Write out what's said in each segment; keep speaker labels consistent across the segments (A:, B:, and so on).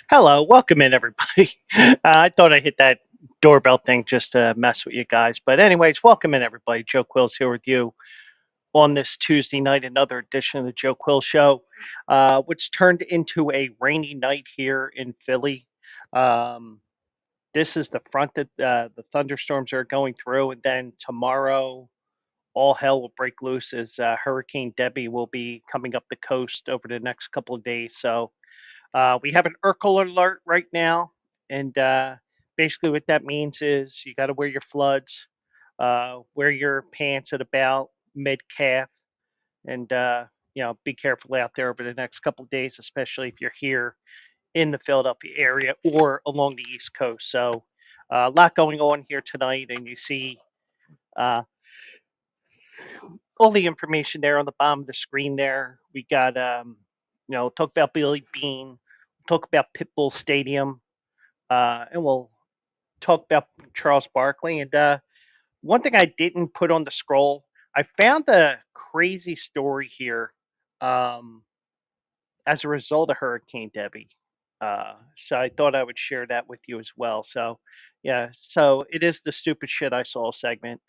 A: Hello, welcome in everybody. I thought I hit that doorbell thing just to mess with you guys. But anyways, welcome in everybody. Joe Quills here with you on this Tuesday night, another edition of the Joe Quill Show, which turned into a rainy night here in Philly. Um, this is the front that the thunderstorms are going through, and then tomorrow all hell will break loose as Hurricane Debbie will be coming up the coast over the next couple of days. So we have an Urkel alert right now, and basically what that means is you got to wear your floods, wear your pants at about mid calf, and be careful out there over the next couple of days, especially if you're here in the Philadelphia area or along the East Coast. So a lot going on here tonight, and you see uh, all the information there on the bottom of the screen. There, we got talk about Billy Bean, talk about Pitbull Stadium, and we'll talk about Charles Barkley. And one thing I didn't put on the scroll, I found a crazy story here um, as a result of Hurricane Debbie. So I thought I would share that with you as well. So, yeah, so it is the stupid shit I saw segment.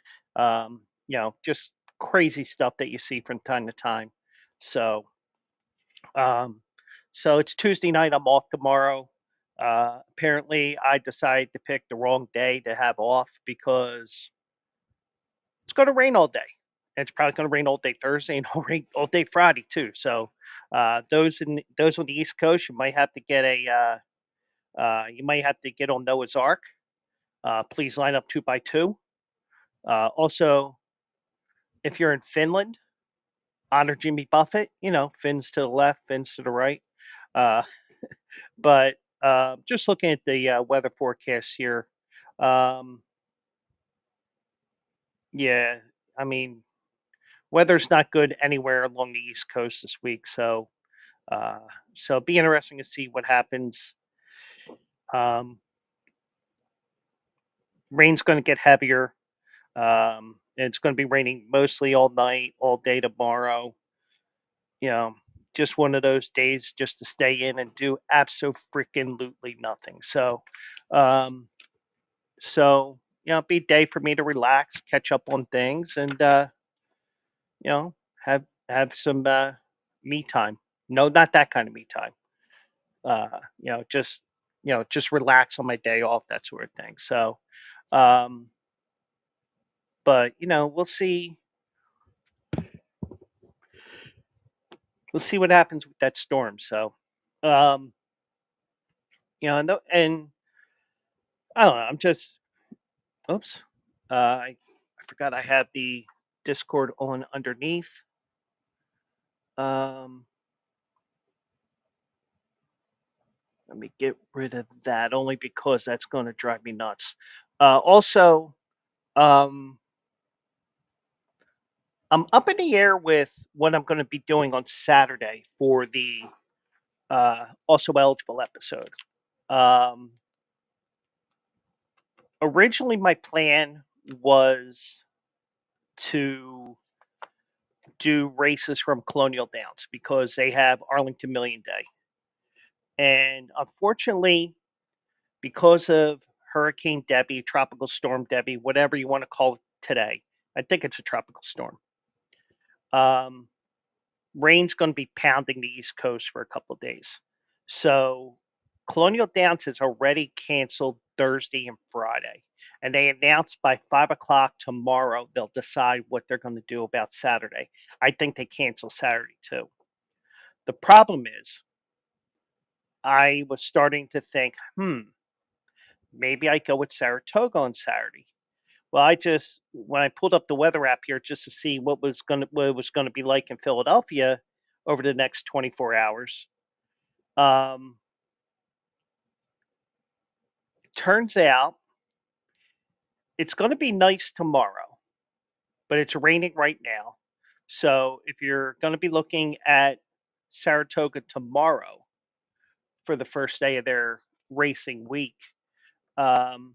A: Just crazy stuff that you see from time to time. So, um, so it's Tuesday night. I'm off tomorrow. Apparently, I decided to pick the wrong day to have off because it's going to rain all day. And it's probably going to rain all day Thursday and all day Friday too. So those on the East Coast, you might have to get on Noah's Ark. Please line up 2 by 2. Also, if you're in Finland, honor Jimmy Buffett. You know, fins to the left, fins to the right. Uh, but just looking at the weather forecast here, um, yeah, I mean, weather's not good anywhere along the East Coast this week. Uh, so it'll be interesting to see what happens. Um, Rain's going to get heavier. And it's going to be raining mostly all night, all day tomorrow. You know, just one of those days just to stay in and do absolutely nothing. Um, be a day for me to relax, catch up on things, and you know, have some me time. No, not that kind of me time. Uh, you know, just just relax on my day off, that sort of thing. Um, but we'll see what happens with that storm. Um, and I don't know. I'm just, oops, I forgot I had the Discord on underneath. Um, Let me get rid of that only because that's going to drive me nuts. Also, um, I'm up in the air with what I'm going to be doing on Saturday for the also eligible episode. Um, Originally, my plan was to do races from Colonial Downs because they have Arlington Million Day. And unfortunately, because of Hurricane Debbie, Tropical Storm Debbie, whatever you want to call it today, I think it's a tropical storm. Um, Rain's going to be pounding the East Coast for a couple of days. So Colonial Downs has already canceled Thursday and Friday. And they announced by 5 o'clock tomorrow they'll decide what they're going to do about Saturday. I think they cancel Saturday too. The problem is, I was starting to think, maybe I go with Saratoga on Saturday. Well, when I pulled up the weather app here just to see what it was gonna be like in Philadelphia over the next 24 hours. Um, Turns out it's going to be nice tomorrow, but it's raining right now. So if you're going to be looking at Saratoga tomorrow for the first day of their racing week, um,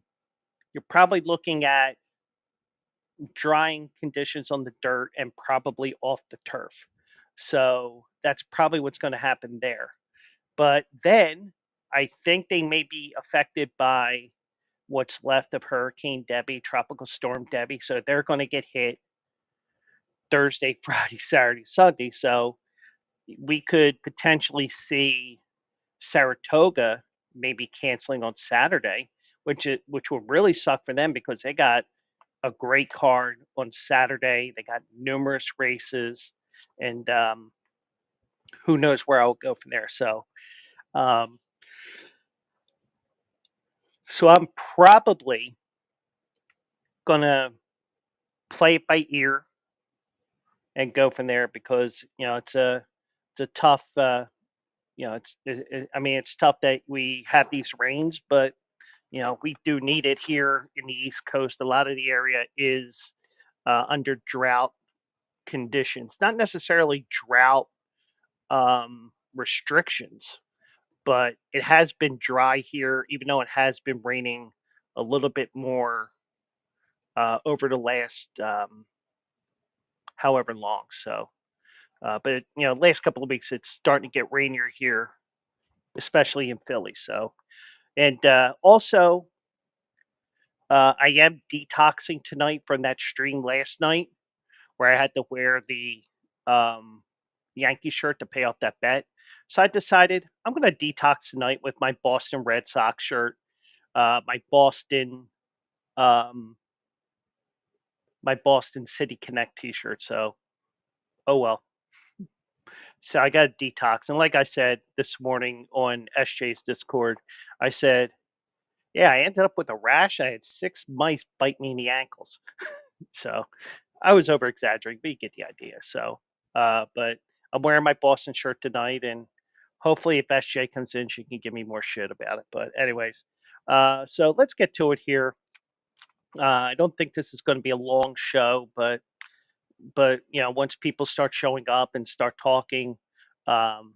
A: you're probably looking at drying conditions on the dirt and probably off the turf. So that's probably what's going to happen there. But then I think they may be affected by what's left of Hurricane Debbie, Tropical Storm Debbie. So they're going to get hit Thursday, Friday, Saturday, Sunday. So we could potentially see Saratoga maybe canceling on Saturday, which will really suck for them because they got a great card on Saturday. They got numerous races, and who knows where I'll go from there. Um, so I'm probably gonna play it by ear and go from there because it's a tough I mean it's tough that we have these rains, but we do need it here in the East Coast. A lot of the area is under drought conditions, not necessarily drought restrictions, but it has been dry here, even though it has been raining a little bit more over the last however long. So, but last couple of weeks it's starting to get rainier here, especially in Philly. So, and also I am detoxing tonight from that stream last night where I had to wear the um, Yankee shirt to pay off that bet. So I decided I'm going to detox tonight with my Boston Red Sox shirt, my um, my Boston City Connect T-shirt. So oh well. So I got a detox, and like I said this morning on SJ's Discord, I said, yeah, I ended up with a rash. I had 6 mice bite me in the ankles. So I was over exaggerating, but you get the idea. So, but I'm wearing my Boston shirt tonight, and hopefully, if SJ comes in, she can give me more shit about it. But, anyways, so let's get to it here. I don't think this is going to be a long show, but once people start showing up and start talking, um,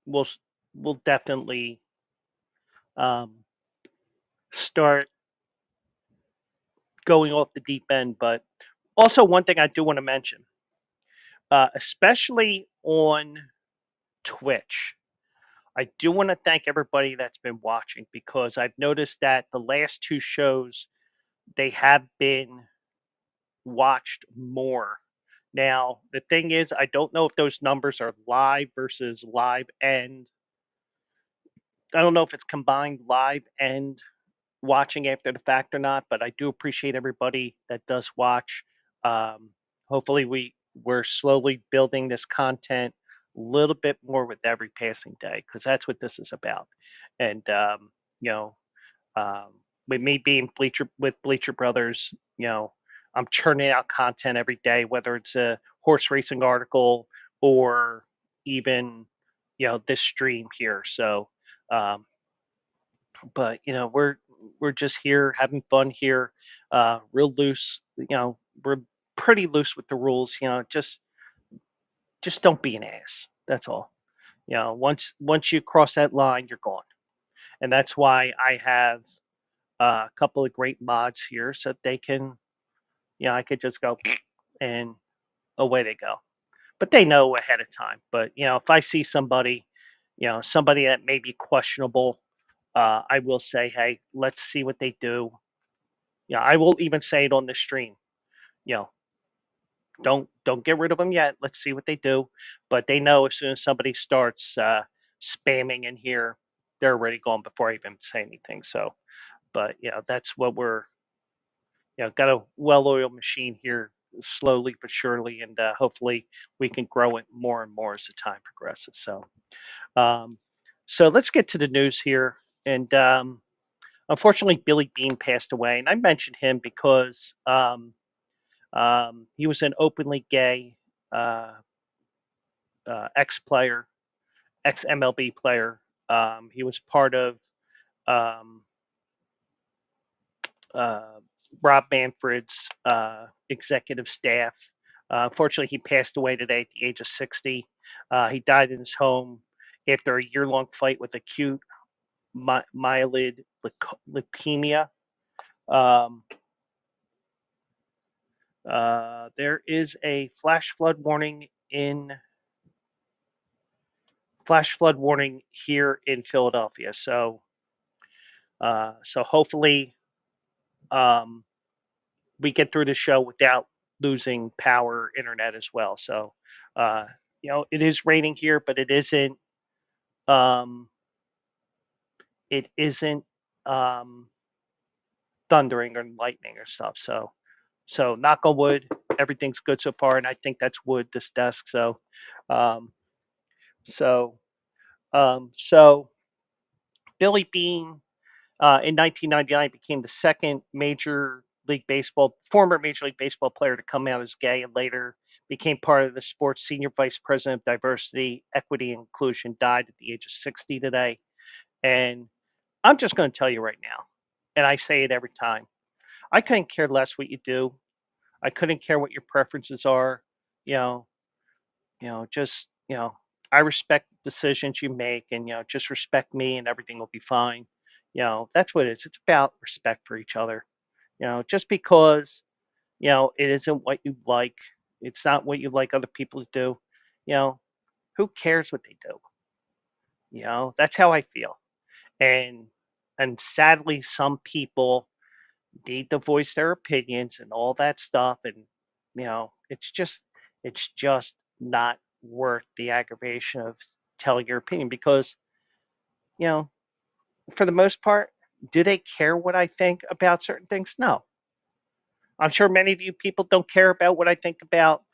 A: we'll we'll definitely um, start going off the deep end. But also, one thing I do want to mention, especially on Twitch. I do want to thank everybody that's been watching because I've noticed that the last two shows they have been watched more. Now, the thing is, I don't know if those numbers are live versus live and I don't know if it's combined live and watching after the fact or not, but I do appreciate everybody that does watch. Um, hopefully, we're slowly building this content a little bit more with every passing day because that's what this is about. And you know, um, with me being Bleacher Brothers, I'm churning out content every day, whether it's a horse racing article or even this stream here. So um, but we're just here having fun here, real loose. We're pretty loose with the rules. Just don't be an ass. That's all. Once you cross that line, you're gone, and that's why I have a couple of great mods here, so that they can, I could just go and away they go. But they know ahead of time. But if I see somebody, somebody that may be questionable, I will say, hey, let's see what they do. Yeah, I will even say it on the stream. You know, don't get rid of them yet. Let's see what they do. But they know as soon as somebody starts spamming in here, they're already gone before I even say anything. So, but that's what we're got a well-oiled machine here, slowly but surely, and hopefully we can grow it more and more as the time progresses. Um, so let's get to the news here. And unfortunately, Billy Bean passed away, and I mentioned him because he was an openly gay uh, ex-player, ex-MLB player. He was part of um, uh, Rob Manfred's executive staff. Unfortunately, he passed away today at the age of 60. He died in his home after a year-long fight with acute myeloid leukemia. Um, there is a flash flood warning in flash flood warning here in Philadelphia. So hopefully um, we get through the show without losing power, internet as well. So uh, it is raining here, but um, it isn't um, thundering or lightning or stuff. So knock on wood, everything's good so far, and I think that's wood. This desk. Um, so so Billy Bean in 1999 became the second former Major League Baseball player to come out as gay, and later became part of the sport's senior vice president of diversity, equity, and inclusion. Died at the age of 60 today, and I'm just going to tell you right now, and I say it every time. I couldn't care less what you do. I couldn't care what your preferences are. You know, just I respect the decisions you make, and just respect me, and everything will be fine. That's what it is. It's about respect for each other. Just because it isn't what you like, it's not what you like other people to do. You know, who cares what they do? That's how I feel. And sadly, some people need to voice their opinions and all that stuff, and it's just not worth the aggravation of telling your opinion because you know for the most part, do they care what I think about certain things? No. I'm sure many of you people don't care about what I think about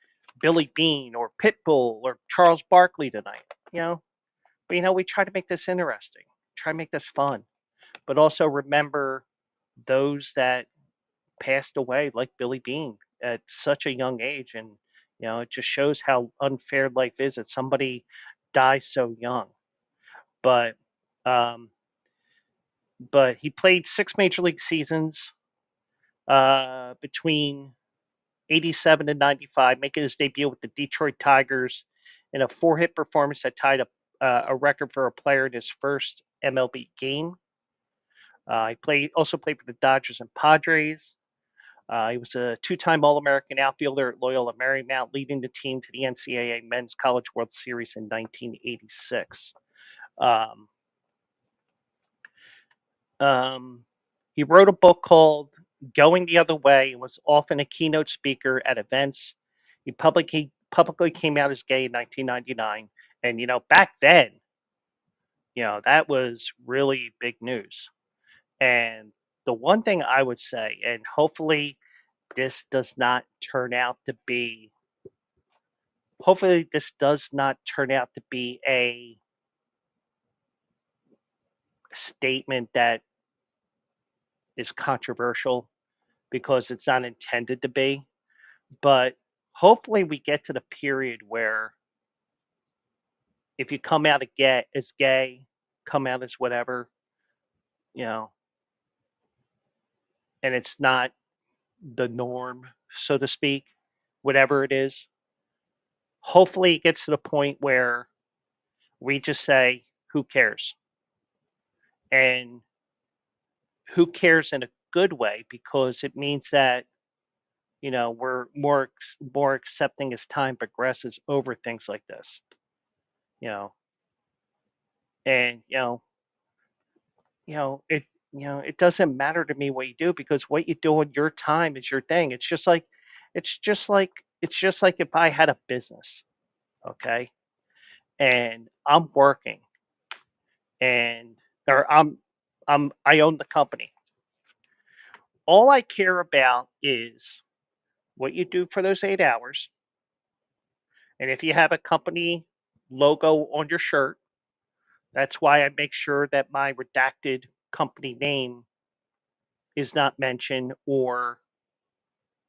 A: Billy Bean or Pitbull or Charles Barkley tonight. you know but we try to make this interesting, try to make this fun, but also remember those that passed away, like Billy Bean, at such a young age, and it just shows how unfair life is that somebody dies so young. But um, he played 6 major league seasons between '87 and '95, making his debut with the Detroit Tigers in a four-hit performance that tied up a record for a player in his first MLB game. He also played for the Dodgers and Padres. He was a two-time All-American outfielder at Loyola Marymount, leading the team to the NCAA Men's College World Series in 1986. Um, um, he wrote a book called Going the Other Way and was often a keynote speaker at events. He publicly came out as gay in 1999, and back then, that was really big news. And the one thing I would say, and hopefully this does not turn out to be hopefully this does not turn out to be a statement that is controversial because it's not intended to be. But hopefully we get to the period where if you come out as gay, come out as whatever, you know, and it's not the norm, so to speak, whatever it is, hopefully it gets to the point where we just say, who cares? And who cares in a good way because it means that we're more accepting as time progresses over things like this. You know, and it it doesn't matter to me what you do because what you do in your time is your thing. It's just like it's just like if I had a business, okay, and I'm working and or I own the company. All I care about is what you do for those 8 hours, and if you have a company logo on your shirt. That's why I make sure that my redacted company name is not mentioned or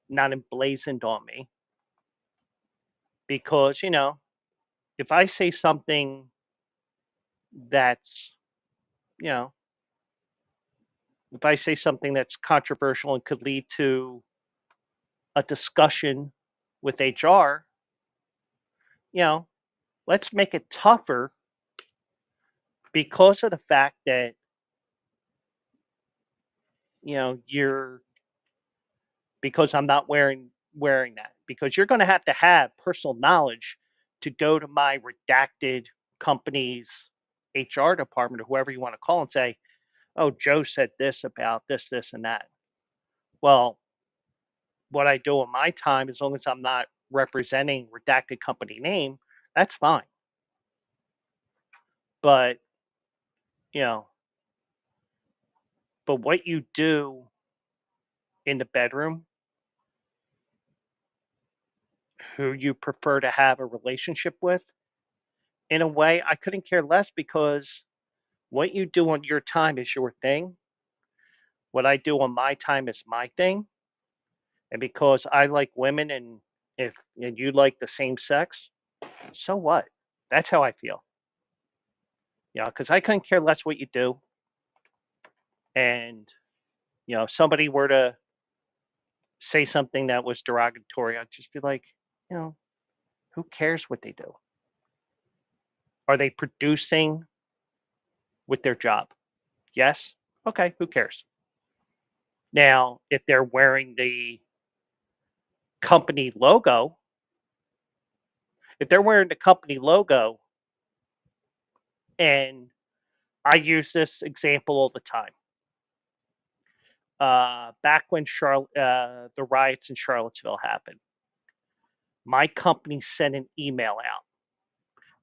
A: not emblazoned on me. Because, if I say something that's, you know, if I say something that's controversial and could lead to a discussion with HR, you know, let's make it tougher because of the fact that, you're because I'm not wearing that because you're going to have personal knowledge to go to my redacted company's HR department or whoever you want to call and say, "Oh, Joe said this about this, this, and that." Well, what I do in my time, as long as I'm not representing redacted company name, that's fine. But you know, but what you do in the bedroom, who you prefer to have a relationship with, in a way, I couldn't care less because what you do on your time is your thing. What I do on my time is my thing. And because I like women and you like the same sex, so what? That's how I feel. Because I couldn't care less what you do. And if somebody were to say something that was derogatory, I'd just be like, you know, who cares what they do? Are they producing with their job? Yes. Okay, who cares? Now, if they're wearing the company logo, if they're wearing the company logo, and I use this example all the time. Back when the riots in Charlottesville happened, my company sent an email out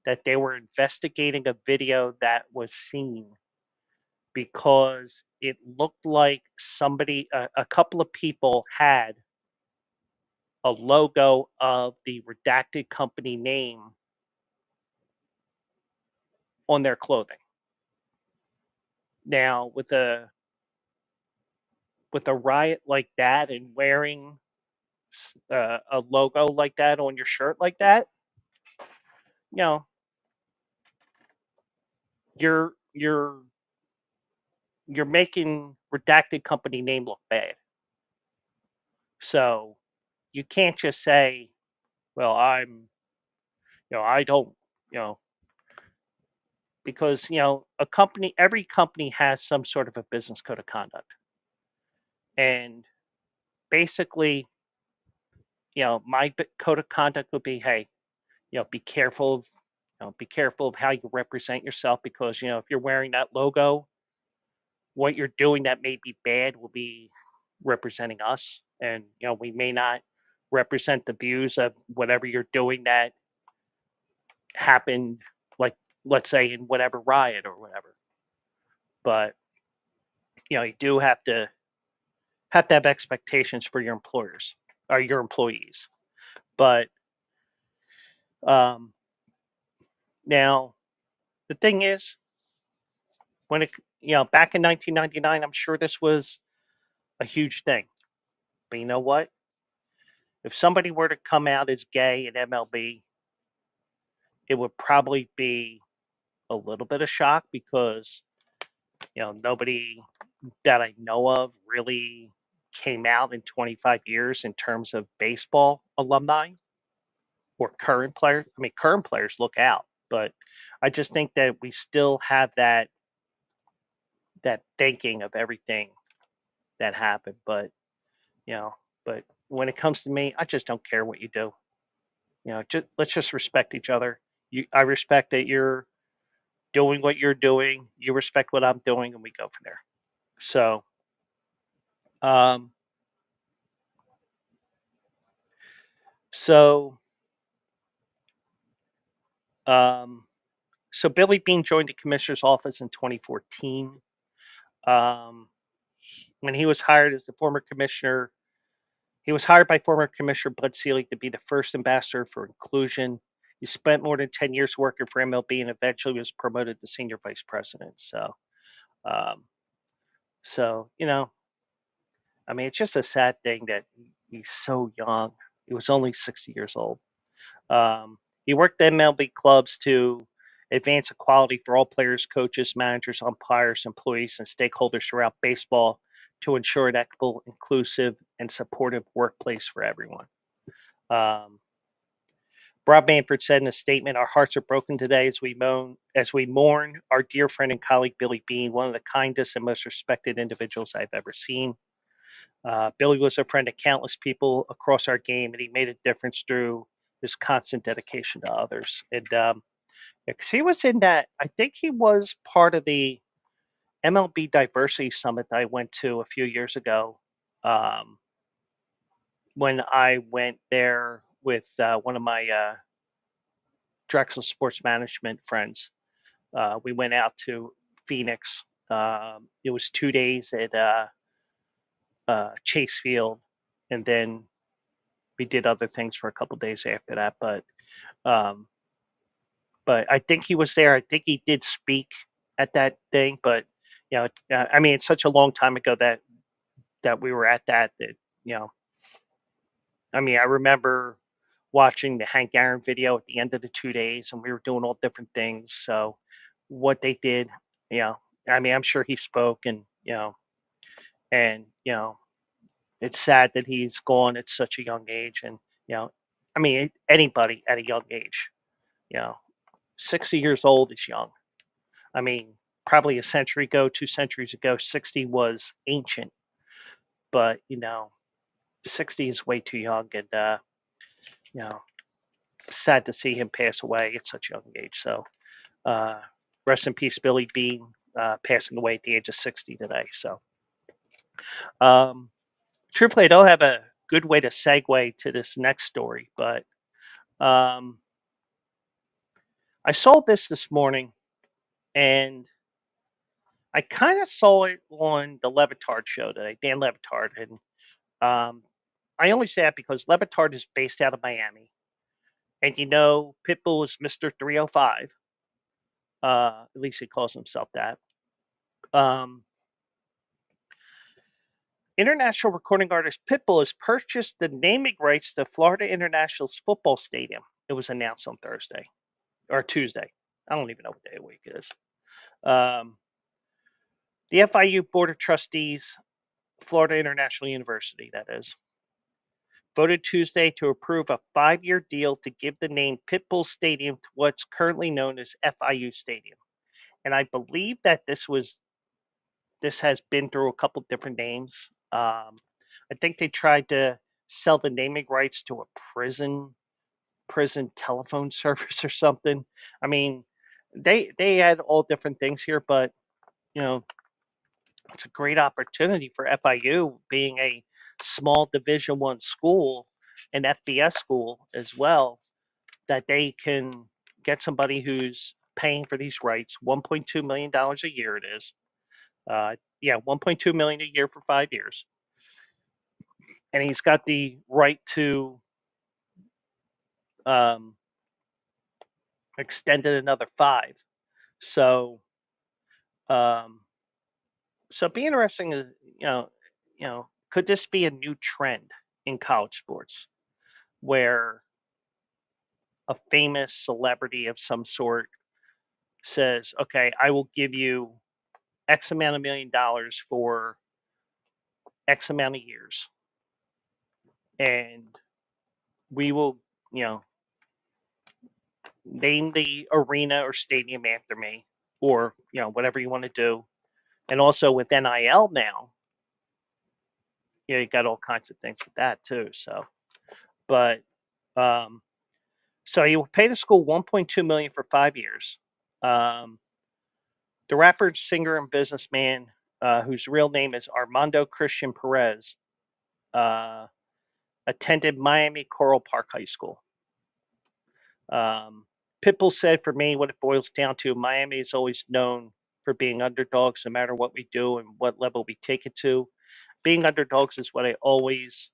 A: that they were investigating a video that was seen because it looked like a couple of people had a logo of the redacted company name on their clothing. Now, with a riot like that and wearing a logo like that on your shirt like that, you know, you're you're you're making redacted company name look bad. So you can't just say, well, I don't, you know, because, every company has some sort of a business code of conduct. And basically, my code of conduct would be, hey, be careful be careful of how you represent yourself because, if you're wearing that logo, what you're doing that may be bad will be representing us. And, we may not represent the views of whatever you're doing that happened, like, let's say, in whatever riot or whatever. But, you do have expectations for your employers or your employees. But now the thing is, when it, back in 1999, I'm sure this was a huge thing. But you know what? If somebody were to come out as gay in MLB, it would probably be a little bit of shock because, nobody that I know of really came out in 25 years in terms of baseball alumni or current players. I mean, current players look out, but I just think that we still have that thinking of everything that happened. But you know, but when it comes to me, I just don't care what you do. Let's just respect each other. I respect that you're doing what you're doing. You respect what I'm doing, and we go from there. So, um, so, um, so Billy Bean joined the commissioner's office in 2014. Um, when he was hired as the former commissioner, he was hired by former Commissioner Bud Selig to be the first ambassador for inclusion. He spent more than 10 years working for MLB and eventually was promoted to senior vice president. Um, so I mean, it's just a sad thing that he's so young. He was only 60 years old. Um, he worked at MLB clubs to advance equality for all players, coaches, managers, umpires, employees, and stakeholders throughout baseball to ensure an equitable, inclusive, and supportive workplace for everyone. Um, Rob Manfred said in a statement, "Our hearts are broken today as we mourn our dear friend and colleague Billy Bean, one of the kindest and most respected individuals I've ever seen. Billy was a friend to countless people across our game, and he made a difference through his constant dedication to others." And Because he was in that. I think he was part of the MLB Diversity Summit that I went to a few years ago. Um, when I went there with one of my Drexel Sports Management friends. We went out to Phoenix. It was 2 days at Chase Field, and then we did other things for a couple days after that. Um, but I think he was there. I think he did speak at that thing. But I mean, it's such a long time ago that we were at that. You know, I mean, I remember watching the Hank Aaron video at the end of the 2 days, and we were doing all different things. So what they did, you know, I mean, I'm sure he spoke, and it's sad that he's gone at such a young age, and you know, I mean, anybody at a young age, you know, 60 years old is young. I mean, probably a century ago, 2 centuries ago, 60 was ancient, but 60 is way too young, and you know, sad to see him pass away at such a young age. So, uh, rest in peace, Billy Bean, passing away at the age of 60 today. So, um, truthfully, I don't have a good way to segue to this next story, but um, I saw this morning, and I kind of saw it on the Levitard show today, Dan Levitard, and um, I only say that because Levitard is based out of Miami, and Pitbull is Mister 305. At least he calls himself that. Um, International recording artist Pitbull has purchased the naming rights to Florida International's football stadium. It was announced on Thursday or Tuesday. I don't even know what day of the week it is. Um, the FIU Board of Trustees, Florida International University, that is, voted Tuesday to approve a 5-year deal to give the name Pitbull Stadium to what's currently known as FIU Stadium. And I believe that this has been through a couple different names. I think they tried to sell the naming rights to a prison telephone service or something. I mean, they had all different things here, but you know, it's a great opportunity for FIU being a small Division One school, an FBS school as well, that they can get somebody who's paying for these rights. $1.2 million a year it is. Yeah, 1.2 million a year for 5 years, and he's got the right to um, extend it another 5. So, um, so it'd be interesting. Could this be a new trend in college sports where a famous celebrity of some sort says, "Okay, I will give you X amount of $1 million for X amount of years, and we will, you know, name the arena or stadium after me, or whatever you want to do." And also with NIL now, you got all kinds of things with that too. So, but um, so you will pay the school 1.2 million for 5 years. Um, the rapper, singer, and businessman, whose real name is Armando Christian Perez, uh, attended Miami Coral Park High School. Pitbull said, "For me, what it boils down to, Miami is always known for being underdogs, no matter what we do and what level we take it to. Being underdogs is what I always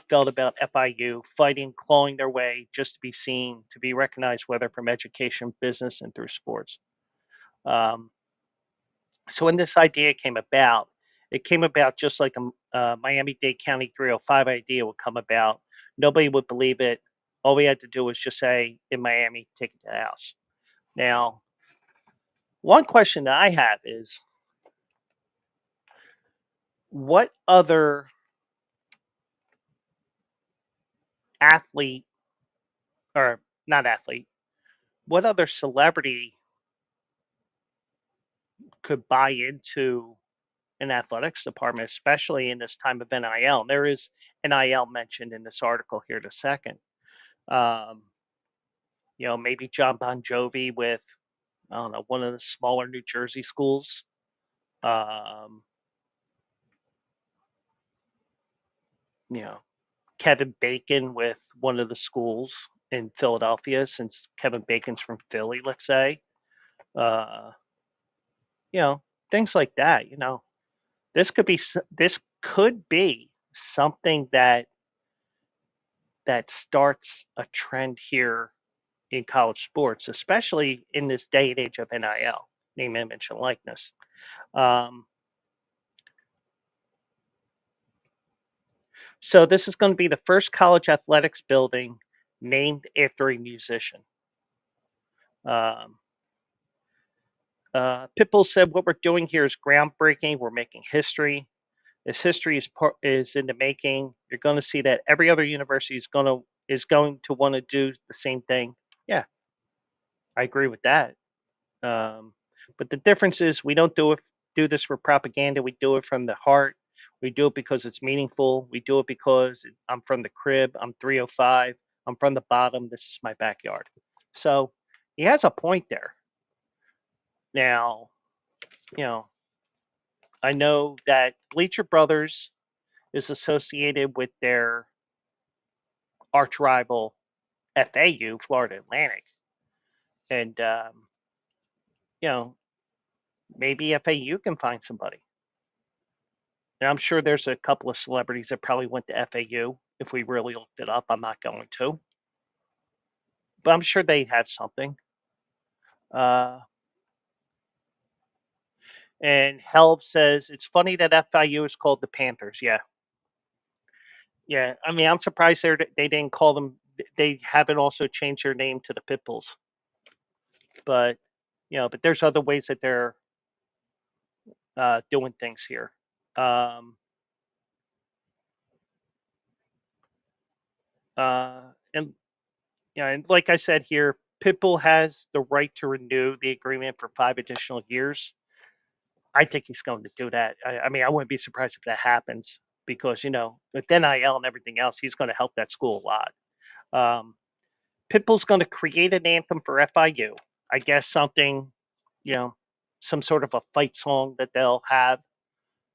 A: felt about FIU, fighting, clawing their way just to be seen, to be recognized, whether from education, business, and through sports." Um, so when this idea came about, it came about just like a Miami-Dade County 305 idea would come about. Nobody would believe it. All we had to do was just say, in Miami, take it to the house. Now, one question that I have is, what other athlete, or not athlete, what other celebrity could buy into an athletics department, especially in this time of NIL? And there is NIL mentioned in this article here in a second. Um, Maybe John Bon Jovi with, I don't know, one of the smaller New Jersey schools. Um, you know, Kevin Bacon with one of the schools in Philadelphia, since Kevin Bacon's from Philly, let's say. Uh, you know, things like that. This could be something that starts a trend here in college sports, especially in this day and age of NIL, name, image, and likeness. Um, so this is going to be the first college athletics building named after a musician. Um, Pitbull said, "What we're doing here is groundbreaking. We're making history. This history is in the making. You're going to see that every other university is going to want to do the same thing." Yeah, I agree with that. Um, but the difference is we don't do this for propaganda. We do it from the heart. We do it because it's meaningful. We do it because I'm from the crib. I'm 305. I'm from the bottom. This is my backyard. So he has a point there. Now, you know, I know that Bleacher Brothers is associated with their arch rival FAU, Florida Atlantic, and you know maybe FAU can find somebody. And I'm sure there's a couple of celebrities that probably went to FAU. If we really looked it up, I'm not going to, but I'm sure they had something. Uh, and Helv says it's funny that FIU is called the Panthers. Yeah, yeah. I mean, I'm surprised they didn't call them. They haven't also changed their name to the Pitbulls, but but there's other ways that they're doing things here. Um, and and like I said here, Pitbull has the right to renew the agreement for 5 additional years. I think he's going to do that. I mean, I wouldn't be surprised if that happens because with NIL and everything else, he's going to help that school a lot. Um, Pitbull's going to create an anthem for FIU. I guess something, you know, some sort of a fight song that they'll have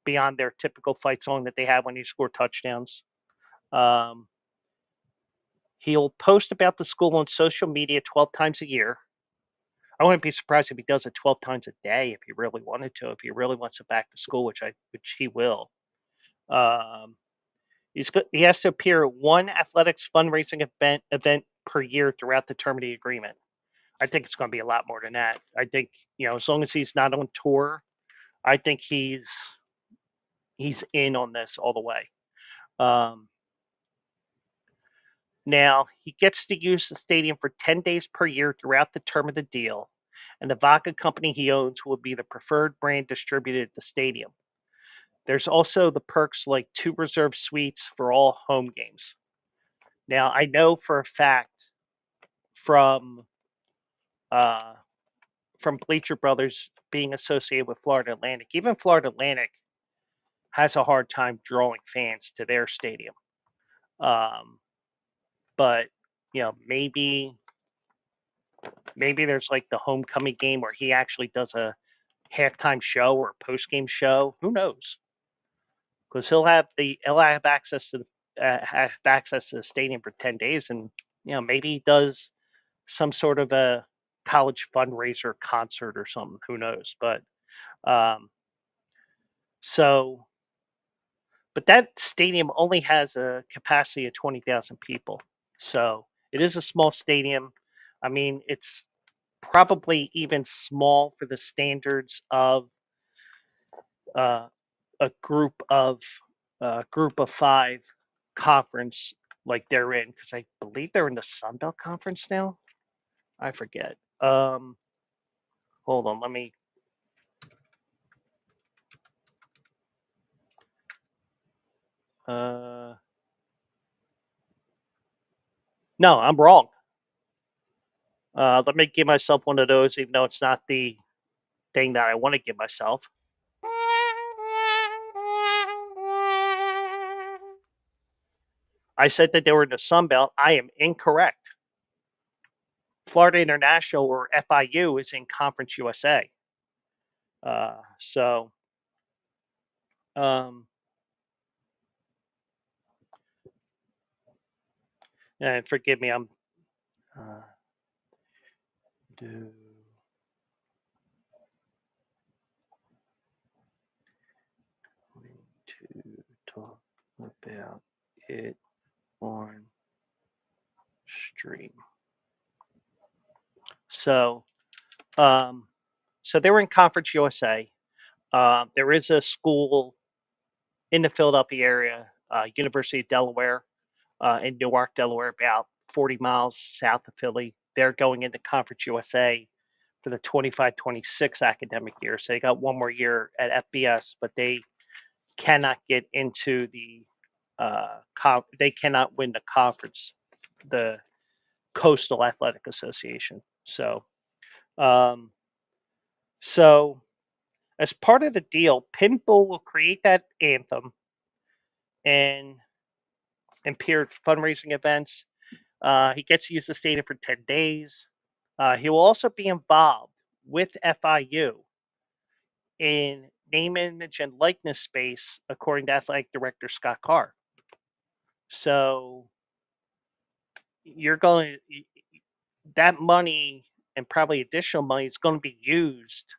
A: beyond their typical fight song that they have when you score touchdowns. Um, he'll post about the school on social media 12 times a year. I wouldn't be surprised if he does it 12 times a day if he really wanted to, if he really wants to back to school, which he will. Um, he has to appear at one athletics fundraising event per year throughout the term of the agreement. I think it's going to be a lot more than that. I think as long as he's not on tour, I think he's in on this all the way. Um, Now he gets to use the stadium for 10 days per year throughout the term of the deal, and the vodka company he owns will be the preferred brand distributed at the stadium. There's also the perks like 2 reserved suites for all home games. Now I know for a fact from uh, from Bleacher Brothers being associated with Florida Atlantic, even Florida Atlantic has a hard time drawing fans to their stadium. Um, but maybe there's like the homecoming game where he actually does a halftime show or post game show. Who knows? Because he'll have access to the stadium for 10 days, and maybe he does some sort of a college fundraiser concert or something. Who knows? But um, so, but that stadium only has a capacity of 20,000 people, so it is a small stadium. I mean, it's probably even small for the standards of uh, a group of five conference like they're in, because I believe they're in the Sun Belt Conference now. I forget. Hold on, let me. Uh, no, I'm wrong. Let me give myself one of those, even though it's not the thing that I want to give myself. I said that they were in the Sun Belt. I am incorrect. Florida International, or FIU, is in Conference USA. So, um, and forgive me, I'm uh, do to talk about it on stream. So, um, so they were in Conference USA. There is a school in the Philadelphia area, University of Delaware, in Newark, Delaware, about 40 miles south of Philly. They're going into Conference USA for the 25-26 academic year. So they got one more year at FBS, but they cannot get into the they cannot win the conference, the Coastal Athletic Association. Um, so as part of the deal, Pinball will create that anthem and appear at fundraising events. He gets to use the stadium for 10 days. He will also be involved with FIU in name, image, and likeness space, according to athletic director Scott Carr. So you're going that money and probably additional money is going to be used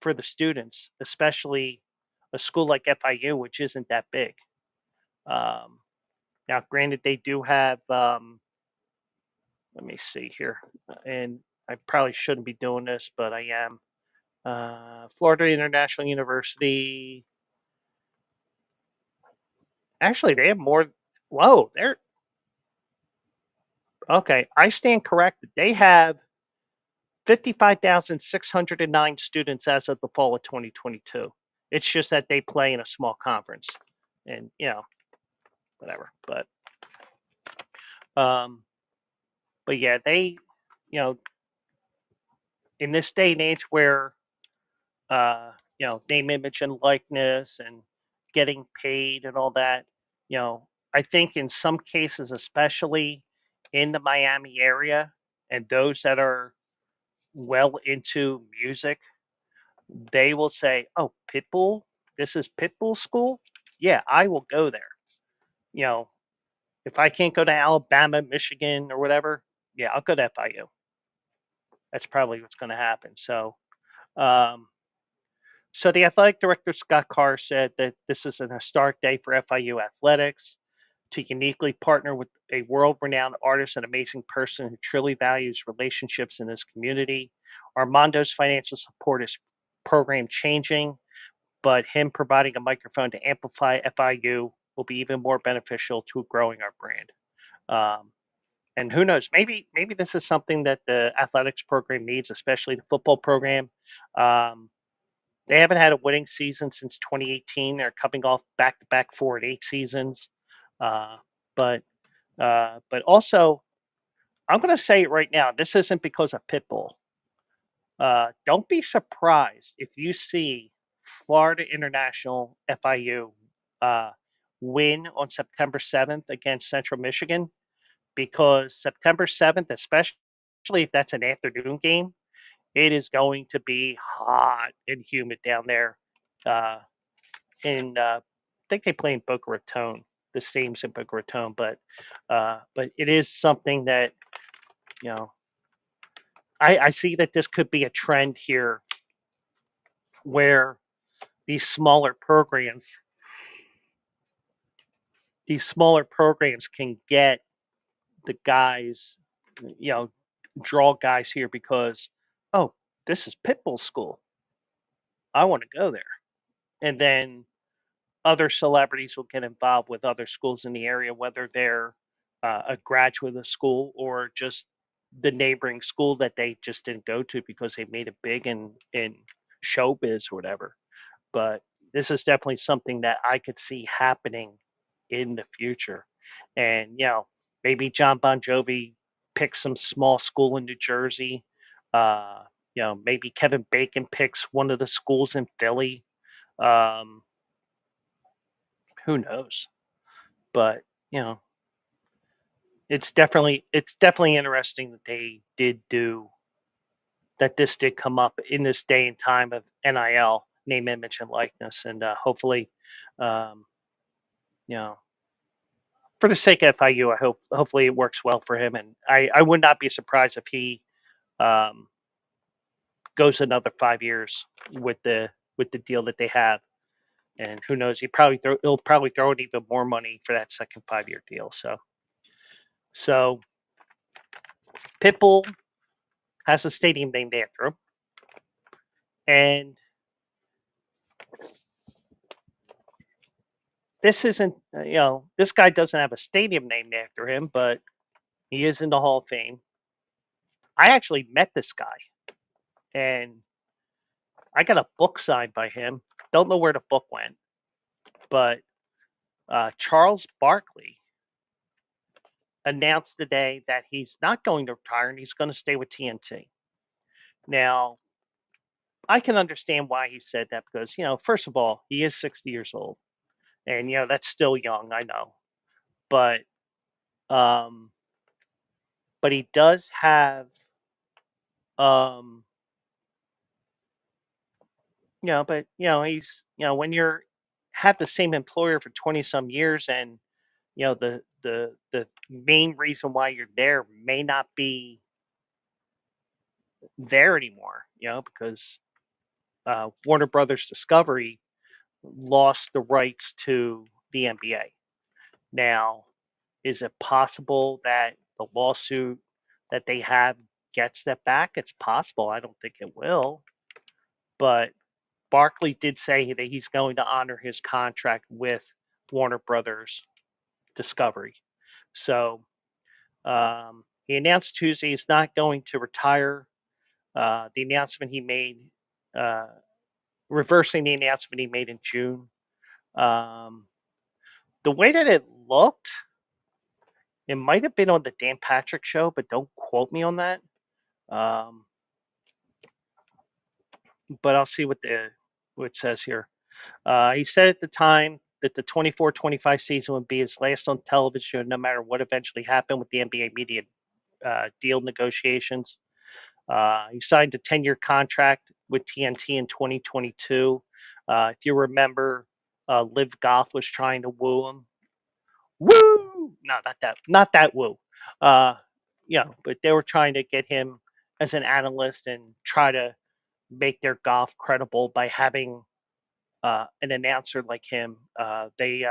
A: for the students, especially a school like FIU, which isn't that big. Um, Now, granted, they do have. Let me see here, and I probably shouldn't be doing this, but I am. Florida International University. Actually, they have more. Whoa, they're okay. I stand corrected. They have 55,609 students as of the fall of 2022. It's just that they play in a small conference, and whatever. Um, but yeah, they, you know, in this day and age where name, image, and likeness, and getting paid and all that. I think in some cases, especially in the Miami area, and those that are well into music, they will say, "Oh, Pitbull, this is Pitbull school. Yeah, I will go there." You know, if I can't go to Alabama, Michigan, or whatever, yeah, I'll go to FIU. That's probably what's going to happen. Um, So the athletic director, Scott Carr, said that this is an historic day for FIU athletics to uniquely partner with a world-renowned artist and amazing person who truly values relationships in his community. Armando's financial support is program changing, but him providing a microphone to amplify FIU will be even more beneficial to growing our brand. Um, and who knows? Maybe this is something that the athletics program needs, especially the football program. Um, they haven't had a winning season since 2018. They're coming off back-to-back 4-8 seasons. Uh, but but also, I'm going to say it right now. This isn't because of Pitbull. Don't be surprised if you see Florida International FIU uh, win on September 7th against Central Michigan, because September 7th, especially if that's an afternoon game, it is going to be hot and humid down there. Uh, I think they play in Boca Raton. The team's in Boca Raton, but it is something that you know I see that this could be a trend here where these smaller programs these smaller programs can get the guys, you know, draw guys here because, oh, this is Pitbull school. I want to go there, and then other celebrities will get involved with other schools in the area, whether they're a graduate of the school or just the neighboring school that they just didn't go to because they made it big in showbiz or whatever. But this is definitely something that I could see happening in the future. And maybe John Bon Jovi picks some small school in New Jersey. Uh, maybe Kevin Bacon picks one of the schools in Philly. Um, who knows? But you know, it's definitely interesting that they did do that. This did come up in this day and time of NIL, name, image, and likeness, and hopefully, um, you know, for the sake of FIU, hopefully it works well for him, and I would not be surprised if he um, goes another 5 years with the deal that they have. And who knows? He'll probably throw in even more money for that second 5 year deal. So Pitbull has a stadium named after him, and this isn't this guy doesn't have a stadium named after him, but he is in the Hall of Fame. I actually met this guy, and I got a book signed by him. Don't know where the book went, but Charles Barkley announced today that he's not going to retire and he's going to stay with TNT. Now, I can understand why he said that because, first of all, he is 60 years old, and that's still young, I know. But um but he does have um but he's when you're have the same employer for 20 some years, and the main reason why you're there may not be there anymore, because Warner Brothers Discovery lost the rights to the NBA. Now, is it possible that the lawsuit that they have gets that back? It's possible. I don't think it will. But Barkley did say that he's going to honor his contract with Warner Brothers Discovery. So he announced Tuesday he's not going to retire. The announcement he made, uh, reversing the announcement he made in June. Um, the way that it looked, it might have been on the Dan Patrick show, but don't quote me on that. Um, but I'll see what it says here. He said at the time that the 24-25 season would be his last on television, no matter what eventually happened with the NBA media deal negotiations. He signed a 10-year contract with TNT in 2022. If you remember, Liv Goff was trying to woo him. Woo! No, not that woo. Uh, but they were trying to get him as an analyst and try to make their golf credible by having an announcer like him. Uh, the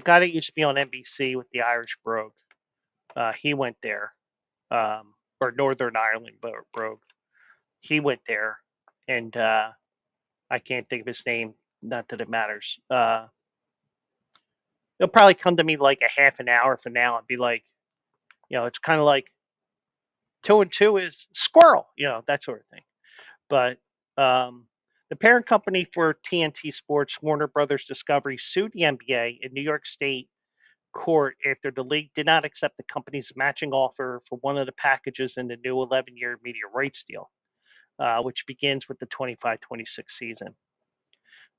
A: guy that used to be on NBC with the Irish Brogue, he went there, or Northern Ireland Brogue. He went there, and I can't think of his name. Not that it matters. He'll probably come to me like a half an hour from now and be like, it's kind of like two and two is squirrel, that sort of thing. But the parent company for TNT Sports, Warner Brothers Discovery, sued the NBA in New York State court after the league did not accept the company's matching offer for one of the packages in the new 11-year media rights deal, which begins with the 25-26 season.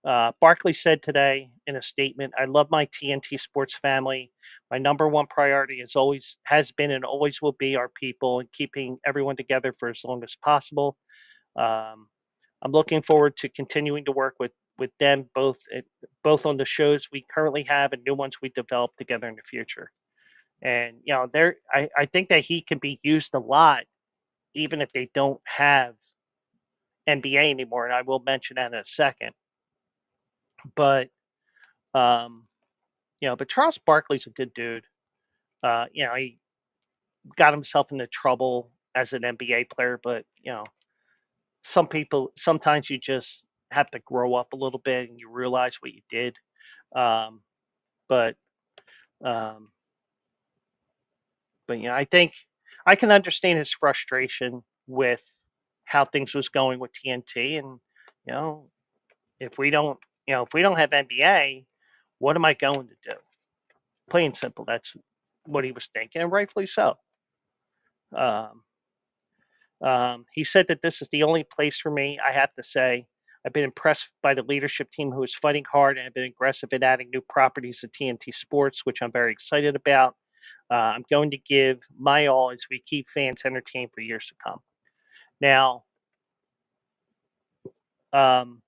A: Barkley said today in a statement, "I love my TNT Sports family. My number one priority has been and always will be our people and keeping everyone together for as long as possible. Um, I'm looking forward to continuing to work with them both on the shows we currently have and new ones we develop together in the future." And there, I think that he can be used a lot, even if they don't have NBA anymore. And I will mention that in a second. But um, but Charles Barkley's a good dude. He got himself into trouble as an NBA player, but sometimes you just have to grow up a little bit and you realize what you did. Um, but um, I think I can understand his frustration with how things was going with TNT, and you know, if we don't, if we don't have NBA, what am I going to do? Plain and simple. That's what he was thinking, and rightfully so. Um, he said that this is the only place for me. I have to say, I've been impressed by the leadership team who is fighting hard and have been aggressive in adding new properties to TNT Sports, which I'm very excited about. I'm going to give my all as we keep fans entertained for years to come. Now, um,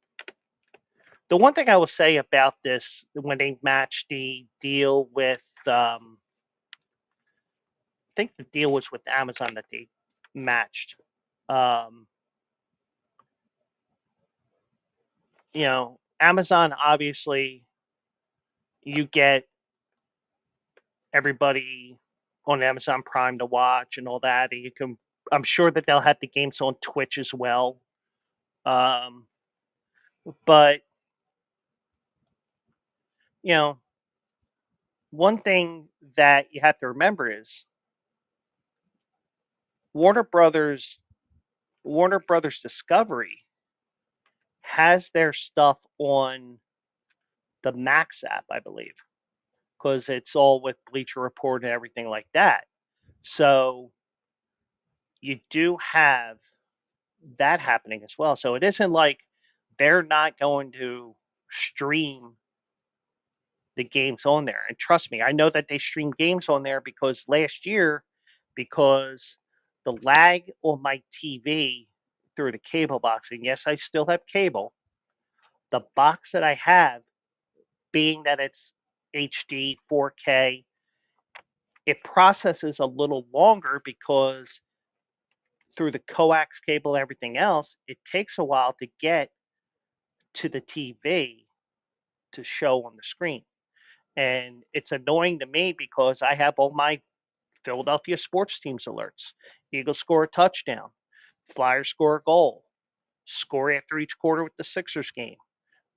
A: the one thing I will say about this, when they matched the deal with, I think the deal was with Amazon that they matched. Um, Amazon, obviously, you get everybody on Amazon Prime to watch and all that, and I'm sure that they'll have the games on Twitch as well. Um, but you know, one thing that you have to remember is Warner Brothers Warner Brothers Discovery has their stuff on the Max app, I believe, because it's all with Bleacher Report and everything like that. So you do have that happening as well. So it isn't like they're not going to stream the games on there. And trust me, I know that they stream games on there because last year, because the lag on my TV through the cable box, and yes, I still have cable, the box that I have, being that it's HD 4K, it processes a little longer because through the coax cable and everything else, it takes a while to get to the TV to show on the screen. And it's annoying to me because I have all my Philadelphia sports teams alerts. Eagles score a touchdown, Flyers score a goal, score after each quarter with the Sixers game,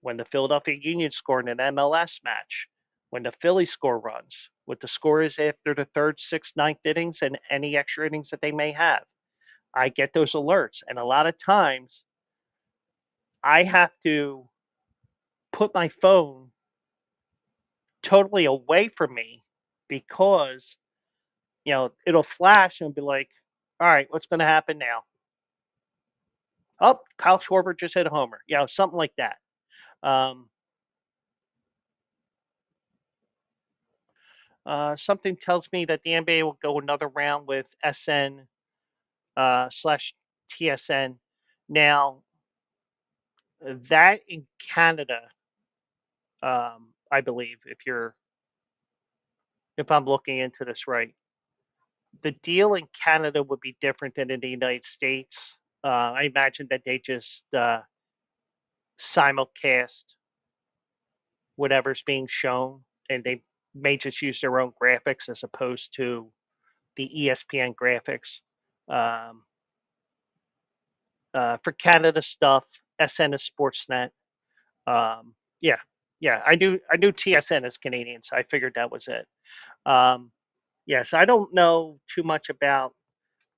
A: when the Philadelphia Union score in an MLS match, when the Phillies score runs, what the score is after the third, sixth, ninth innings, and any extra innings that they may have. I get those alerts. And a lot of times I have to put my phone totally away from me because, it'll flash and be like, all right, what's going to happen now? Oh, Kyle Schwarber just hit a homer. Something like that. Um, Something tells me that the NBA will go another round with SN slash TSN. Now, that in Canada, I believe, if I'm looking into this right, the deal in Canada would be different than in the United States. I imagine that they just simulcast whatever's being shown, and they may just use their own graphics as opposed to the ESPN graphics. Um, for Canada stuff, SN is Sportsnet. Yeah, yeah, I knew TSN is Canadian, so I figured that was it. Um, yes, I don't know too much about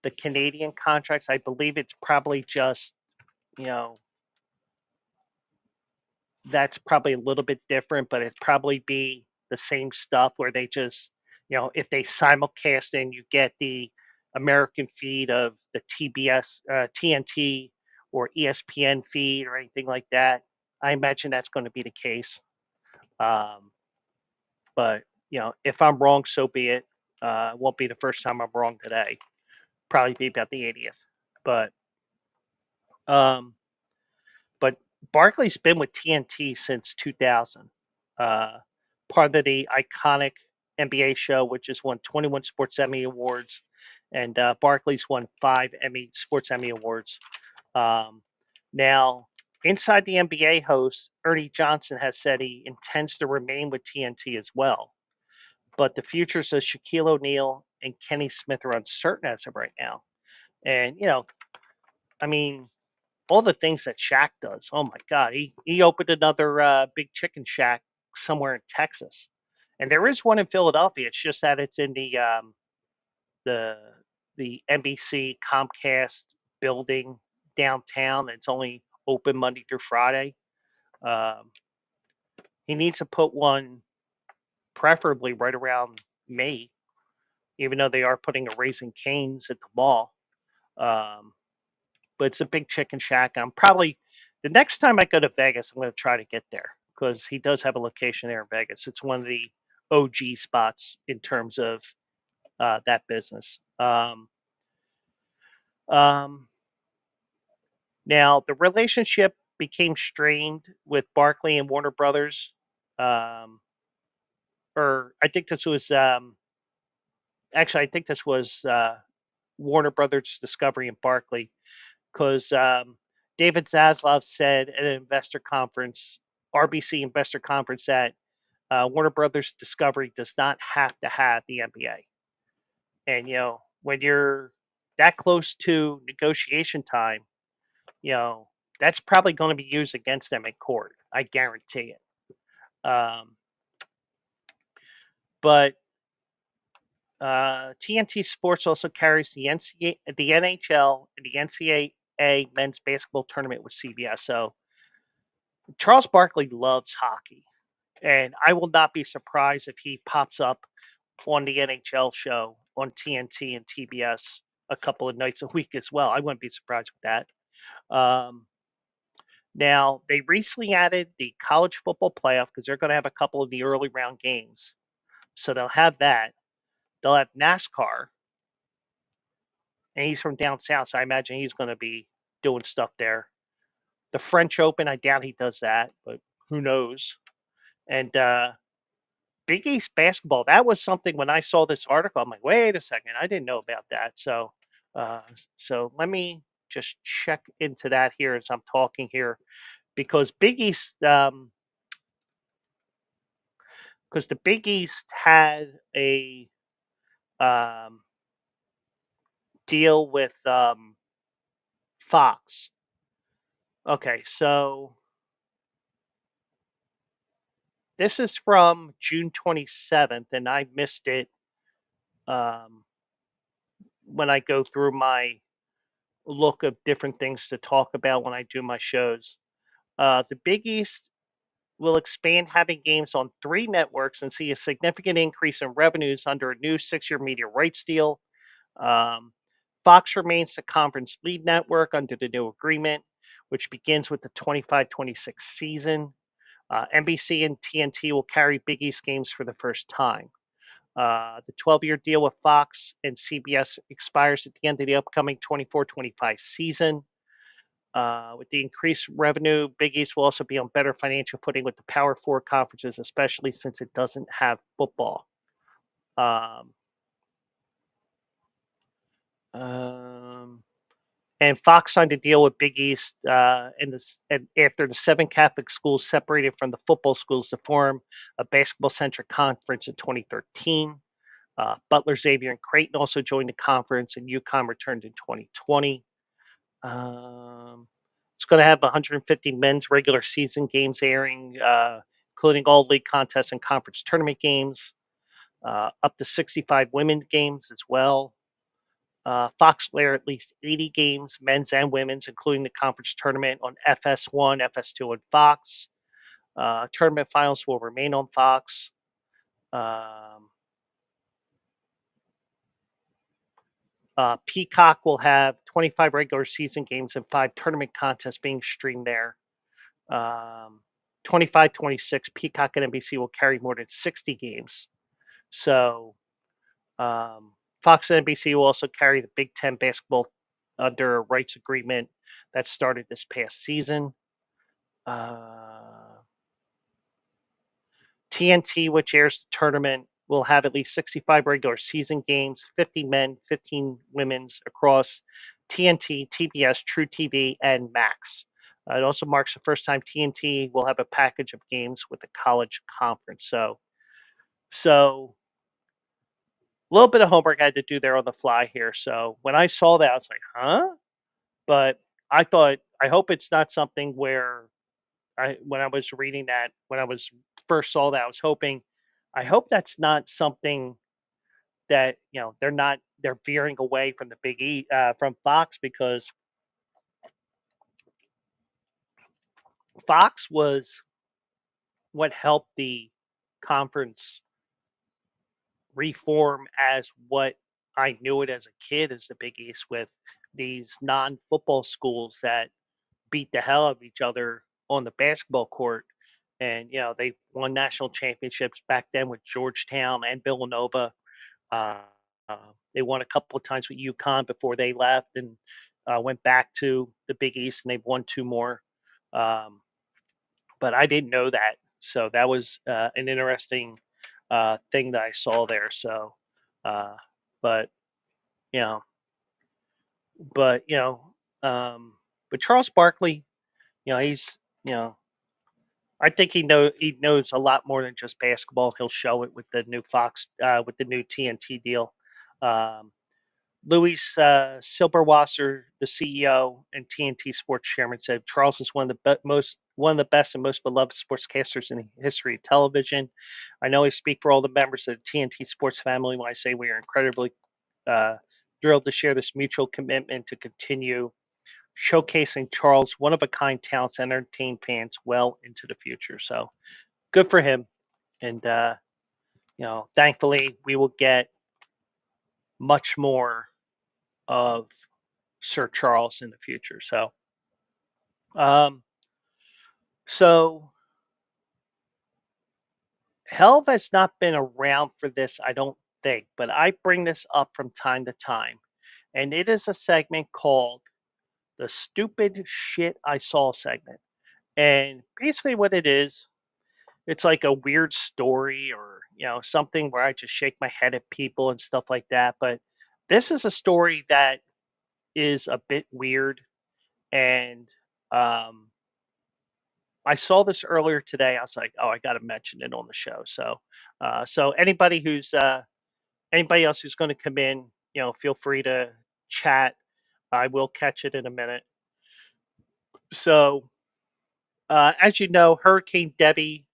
A: the Canadian contracts. I believe it's probably just, you know, that's probably a little bit different, but it'd probably be the same stuff where they just, if they simulcast and you get the American feed of the TBS, TNT, or ESPN feed or anything like that, I imagine that's going to be the case. Um, but if I'm wrong, so be it. It won't be the first time I'm wrong today. Probably be about the 80th. But um, but Barkley's been with TNT since 2000. Uh, Part of the iconic NBA show, which has won 21 Sports Emmy Awards, and Barkley's won 5 Sports Emmy Awards. Um, Now, inside the NBA host, Ernie Johnson has said he intends to remain with TNT as well. But the futures of Shaquille O'Neal and Kenny Smith are uncertain as of right now. And, I mean, all the things that Shaq does. Oh my God, he opened another big chicken shack somewhere in Texas, and there is one in Philadelphia. It's just that it's in the the NBC Comcast building downtown. It's only open Monday through Friday. Um, he needs to put one, preferably right around May, even though they are putting a Raising Cane's at the mall. Um, but it's a big chicken shack. I'm probably The next time I go to Vegas, I'm going to try to get there because he does have a location there in Vegas. It's one of the OG spots in terms of that business. Um, Now, the relationship became strained with Barkley and Warner Brothers. Um, or I think this was actually I think this was Warner Brothers Discovery and Barkley because David Zaslav said at an investor conference, RBC investor conference, that Warner Brothers Discovery does not have to have the NBA. And when you're that close to negotiation time, you know that's probably going to be used against them in court. I guarantee it. But TNT Sports also carries the NHL, and the NCAA men's basketball tournament with CBS. So Charles Barkley loves hockey, and I will not be surprised if he pops up on the NHL show on TNT and TBS a couple of nights a week as well. I wouldn't be surprised with that. Now, they recently added the college football playoff because they're going to have a couple of the early round games. So they'll have that. They'll have NASCAR, and he's from down south, so I imagine he's going to be doing stuff there. The French Open, I doubt he does that, but who knows? And Big East basketball, that was something when I saw this article, I'm like, wait a second, I didn't know about that. Uh, so let me just check into that here as I'm talking here, because the Big East had a um, deal with Fox. Okay, so this is from June 27th, and I missed it um, when I go through my look of different things to talk about when I do my shows. The Big East will expand having games on 3 networks and see a significant increase in revenues under a new 6-year media rights deal. Um, Fox remains the conference lead network under the new agreement, which begins with the 25-26 season. NBC and TNT will carry Big East games for the first time. The 12-year deal with Fox and CBS expires at the end of the upcoming 24-25 season. With the increased revenue, Big East will also be on better financial footing with the Power Four conferences, especially since it doesn't have football. Um, um, and Fox signed a deal with Big East and after the 7 Catholic schools separated from the football schools to form a basketball-centric conference in 2013. Butler, Xavier, and Creighton also joined the conference, and UConn returned in 2020. It's going to have 150 men's regular season games airing, including all league contests and conference tournament games, up to 65 women's games as well. Fox will air at least 80 games, men's and women's, including the conference tournament on FS1, FS2, and Fox. Tournament finals will remain on Fox. Peacock will have 25 regular season games and 5 tournament contests being streamed there. 25-26, Peacock and NBC will carry more than 60 games. So Fox and NBC will also carry the Big Ten basketball under a rights agreement that started this past season. TNT, which airs the tournament, will have at least 65 regular season games, 50 men, 15 women's across TNT, TBS, True TV, and Max. It also marks the first time TNT will have a package of games with a college conference. So a little bit of homework I had to do there on the fly here. So when I saw that, I was like, huh? But I hope it's not something where when I was reading that, when I was first saw that, I was hoping, I hope that's not something that they're veering away from the Big E from Fox, because Fox was what helped the conference reform as what I knew it as a kid as the Big East, with these non-football schools that beat the hell out of each other on the basketball court. And they won national championships back then with Georgetown and Villanova. Uh, they won a couple of times with UConn before they left and went back to the Big East, and they've won two more. Um, but I didn't know that, so that was an interesting thing that I saw there. So, uh, but you know, but um, but Charles Barkley, he's you know I think he knows a lot more than just basketball. He'll show it with the new Fox with the new TNT deal. Um, Louis Silberwasser, the CEO and TNT Sports Chairman, said Charles is one of the best and most beloved sportscasters in the history of television. I know I speak for all the members of the TNT Sports family when I say we are incredibly uh, thrilled to share this mutual commitment to continue showcasing Charles' one of a kind talents and entertain fans well into the future. So good for him, and thankfully we will get much more of Sir Charles in the future. Um, so Helv has not been around for this, I don't think, but I bring this up from time to time, and it is a segment called the "Stupid Shit I Saw" segment. And basically, what it is, it's like a weird story or something where I just shake my head at people and stuff like that. But this is a story that is a bit weird, and um, I saw this earlier today. I was like, "Oh, I got to mention it on the show." So anybody else who's going to come in, feel free to chat. I will catch it in a minute. So, as you know, Hurricane Debbie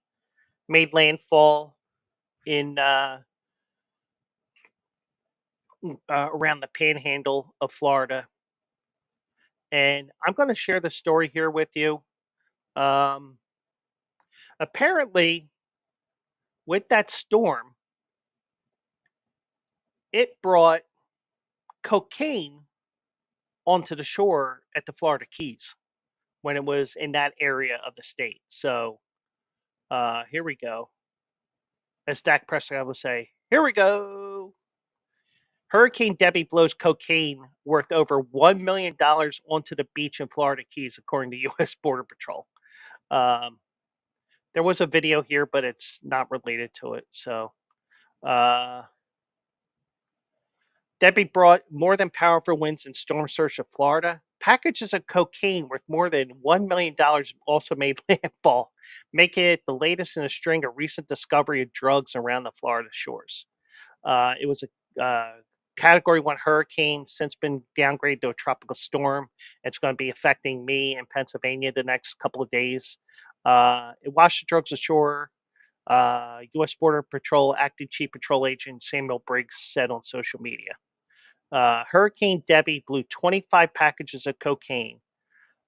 A: made landfall in around the Panhandle of Florida, and I'm going to share the story here with you. Um, Apparently, with that storm, it brought cocaine onto the shore at the Florida Keys when it was in that area of the state. So here we go. As Dak Prescott would say, here we go. Hurricane Debbie blows cocaine worth over $1 million onto the beach in Florida Keys, according to U.S. Border Patrol. Um, there was a video here, but it's not related to it. So uh, Debbie brought more than powerful winds and storm surge to Florida. Packages of cocaine worth more than $1 million also made landfall, making it the latest in a string of recent discovery of drugs around the Florida shores. It was a Category 1 hurricane, since been downgraded to a tropical storm. It's going to be affecting me in Pennsylvania the next couple of days. It washed the drugs ashore. U.S. Border Patrol Acting Chief Patrol Agent Samuel Briggs said on social media. Hurricane Debbie blew 25 packages of cocaine,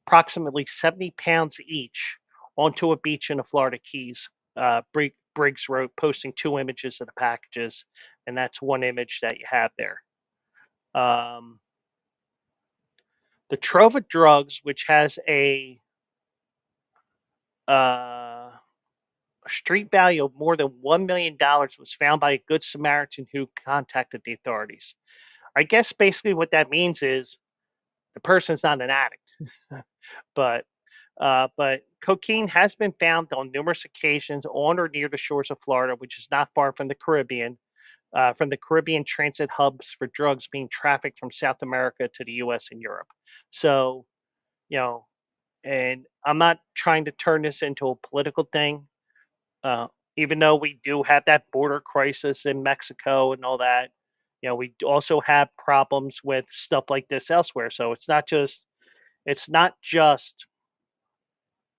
A: approximately 70 pounds each, onto a beach in the Florida Keys. Briggs wrote, posting two images of the packages, and that's one image that you have there. Um, the trove of drugs, which has a street value of more than $1 million, was found by a good Samaritan who contacted the authorities. I guess basically what that means is the person's not an addict, but cocaine has been found on numerous occasions on or near the shores of Florida, which is not far from the Caribbean, from the Caribbean transit hubs for drugs being trafficked from South America to the U.S. and Europe. So, you know, and I'm not trying to turn this into a political thing, uh, even though we do have that border crisis in Mexico and all that. We also have problems with stuff like this elsewhere. So it's not just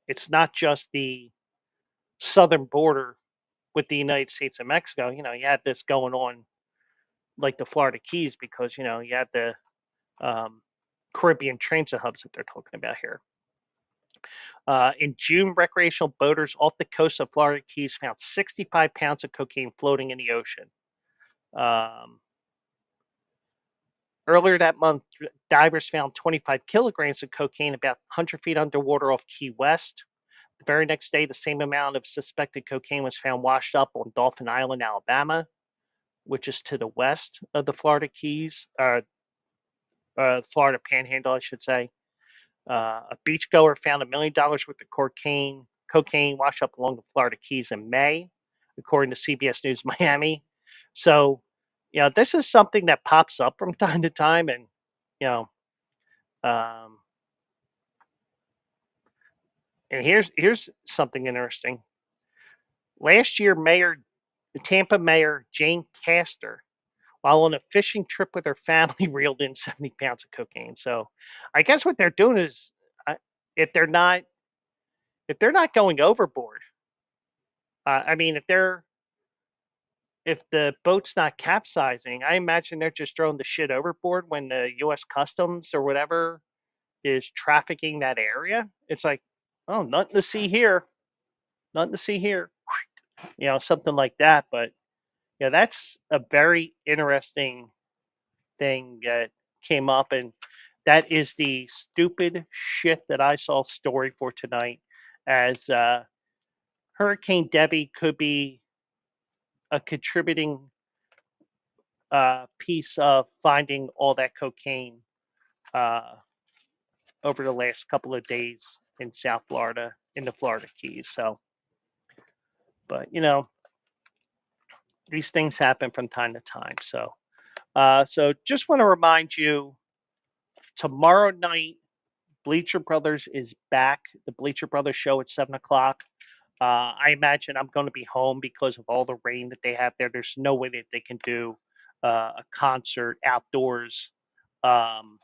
A: it's not just the southern border with the United States and Mexico. You had this going on like the Florida Keys because you had the um, Caribbean transit hubs that they're talking about here. In June, recreational boaters off the coast of Florida Keys found 65 pounds of cocaine floating in the ocean. Um, Earlier that month, divers found 25 kilograms of cocaine about 100 feet underwater off Key West. The very next day, the same amount of suspected cocaine was found washed up on Dolphin Island, Alabama, which is to the west of the Florida Keys, Florida Panhandle, I should say. A beachgoer found $1 million worth of cocaine washed up along the Florida Keys in May, according to CBS News Miami. So, this is something that pops up from time to time, and you know, um, and here's something interesting. Last year, Tampa Mayor Jane Castor, while on a fishing trip with her family, reeled in 70 pounds of cocaine. So, I guess what they're doing is, uh, if they're not going overboard, I mean, if the boat's not capsizing, I imagine they're just throwing the shit overboard when the U.S. Customs or whatever is trafficking that area. It's like, oh, nothing to see here, nothing to see here, something like that. But yeah, that's a very interesting thing that came up, and that is the stupid shit that I saw story for tonight, as Hurricane Debbie could be a contributing piece of finding all that cocaine uh, over the last couple of days in South Florida, in the Florida Keys. So, but these things happen from time to time. So just want to remind you, tomorrow night, Bleacher Brothers is back. The Bleacher Brothers show at 7 o'clock. I imagine I'm going to be home because of all the rain that they have there. There's no way that they can do a concert outdoors, um,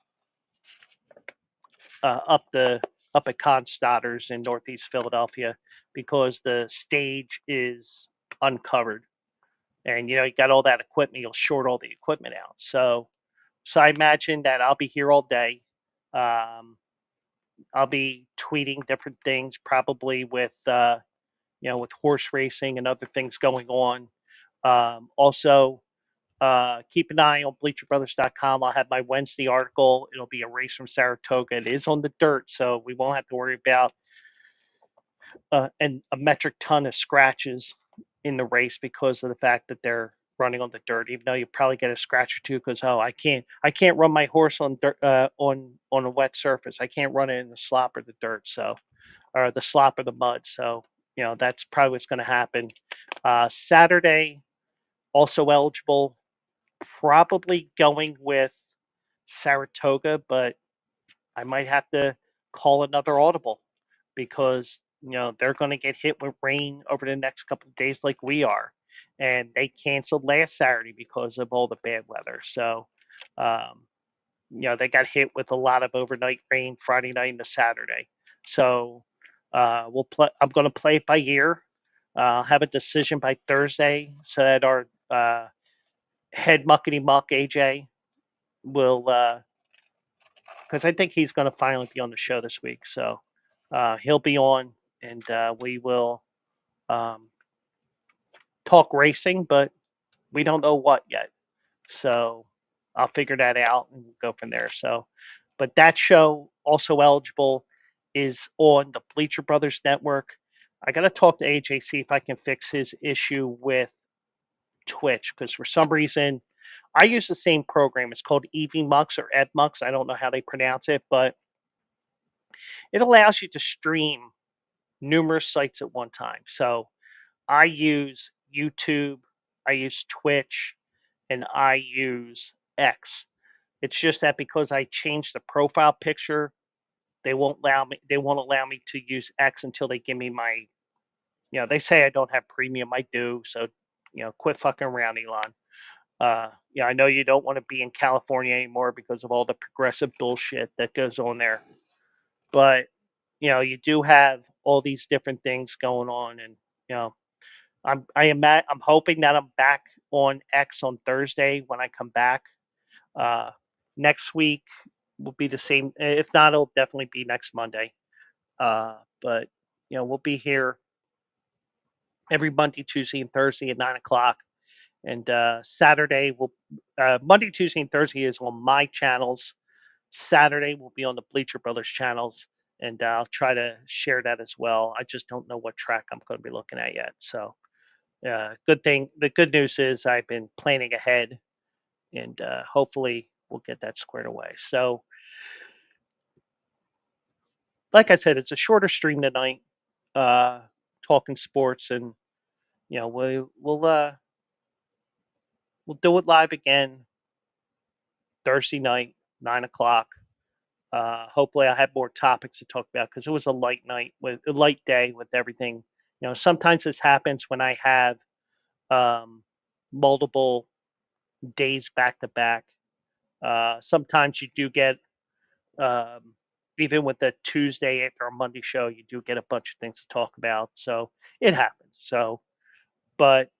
A: up at Constadter's in Northeast Philadelphia, because the stage is uncovered, and you got all that equipment. You'll short all the equipment out. So I imagine that I'll be here all day. Um, I'll be tweeting different things, probably with horse racing and other things going on. Also, keep an eye on BleacherBrothers.com. I'll have my Wednesday article. It'll be a race from Saratoga. It is on the dirt, so we won't have to worry about and a metric ton of scratches in the race because of the fact that they're running on the dirt. Even though you probably get a scratch or two because I can't run my horse on dirt, on a wet surface. I can't run it in the slop or the dirt. So, or the slop or the mud. So that's probably what's going to happen. Saturday, also eligible. Probably going with Saratoga, but I might have to call another audible because they're going to get hit with rain over the next couple of days like we are, and they canceled last Saturday because of all the bad weather. So, um, they got hit with a lot of overnight rain Friday night into Saturday. So, we'll play. I'm going to play it by ear. I'll have a decision by Thursday so that our head muckety muck AJ will, because I think he's going to finally be on the show this week. So he'll be on, and we will um, talk racing, but we don't know what yet. So I'll figure that out and we'll go from there. So, but that show, also eligible, is on the Bleacher Brothers Network. I got to talk to AJ, see if I can fix his issue with Twitch, because for some reason I use the same program. It's called EVMux or EdMux. I don't know how they pronounce it, but it allows you to stream numerous sites at one time. So I use YouTube, I use Twitch, and I use X. It's just that because I changed the profile picture, they won't allow me to use X until they give me my, they say I don't have premium. I do. So, quit fucking around, Elon. I know you don't want to be in California anymore because of all the progressive bullshit that goes on there. But, you do have all these different things going on, and you know, I'm hoping that I'm back on X on Thursday when I come back. Uh, Next week will be the same. If not, it'll definitely be next Monday. But we'll be here every Monday, Tuesday, and Thursday at 9 o'clock. And Saturday will Monday, Tuesday, and Thursday is on my channels. Saturday will be on the Bleacher Brothers channels, and I'll try to share that as well. I just don't know what track I'm going to be looking at yet. So, good thing. The good news is I've been planning ahead, and hopefully we'll get that squared away. So, like I said, it's a shorter stream tonight, uh, talking sports, and we'll do it live again Thursday night, 9 o'clock. Hopefully, I have more topics to talk about because it was a light night with a light day with everything. Sometimes this happens when I have um, multiple days back to back. Sometimes you do get, um, even with the Tuesday after a Monday show, you do get a bunch of things to talk about. So it happens. But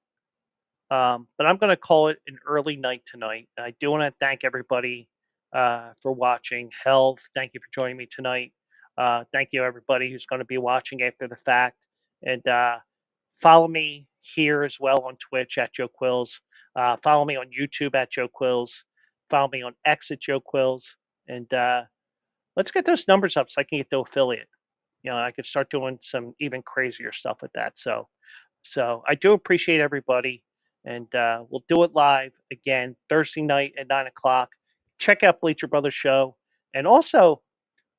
A: I'm going to call it an early night tonight. I do want to thank everybody for watching. Health, thank you for joining me tonight. Thank you, everybody who's going to be watching after the fact. And follow me here as well on Twitch at Joe Quills. Follow me on YouTube at Joe Quills. Follow me on X at Joe Quills. And let's get those numbers up so I can get to affiliate. I could start doing some even crazier stuff with that. So I do appreciate everybody, and we'll do it live again Thursday night at 9 o'clock. Check out Bleacher Brothers show, and also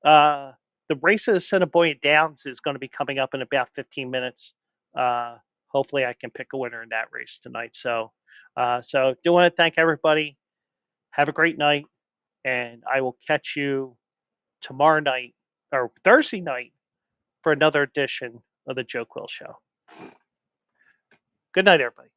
A: uh, the race of the Assiniboia Downs is going to be coming up in about 15 minutes. Uh, Hopefully, I can pick a winner in that race tonight. So do want to thank everybody. Have a great night, and I will catch you tomorrow night or Thursday night for another edition of the Joe Quill Show. Good night, everybody.